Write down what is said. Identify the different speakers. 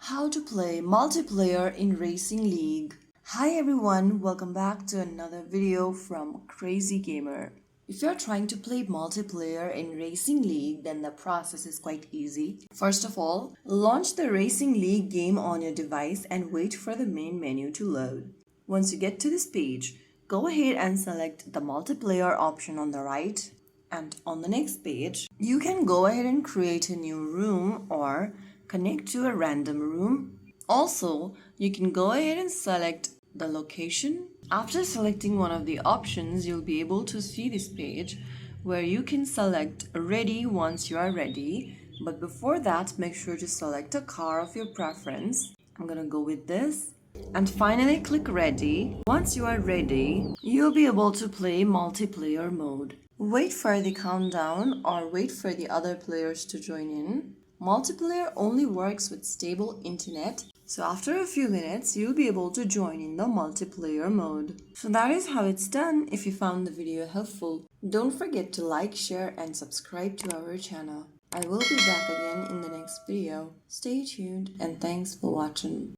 Speaker 1: How to play multiplayer in Racing League. Hi everyone, welcome back to another video from Crazy Gamer. If you're trying to play multiplayer in Racing League, then the process is quite easy. First of all, launch the Racing League game on your device and wait for the main menu to load. Once you get to this page, go ahead and select the multiplayer option on the right. And on the next page, you can go ahead and create a new room or connect to a random room. Also, you can go ahead and select the location. After selecting one of the options, you'll be able to see this page where you can select ready once you are ready. But before that, make sure to select a car of your preference. I'm gonna go with this. And finally click ready. Once you are ready, you'll be able to play multiplayer mode. Wait for the countdown or wait for the other players to join in. Multiplayer only works with stable internet, so after a few minutes you'll be able to join in the multiplayer mode. So that is how it's done. If you found the video helpful, don't forget to like, share and subscribe to our channel. I will be back again in the next video. Stay tuned and thanks for watching.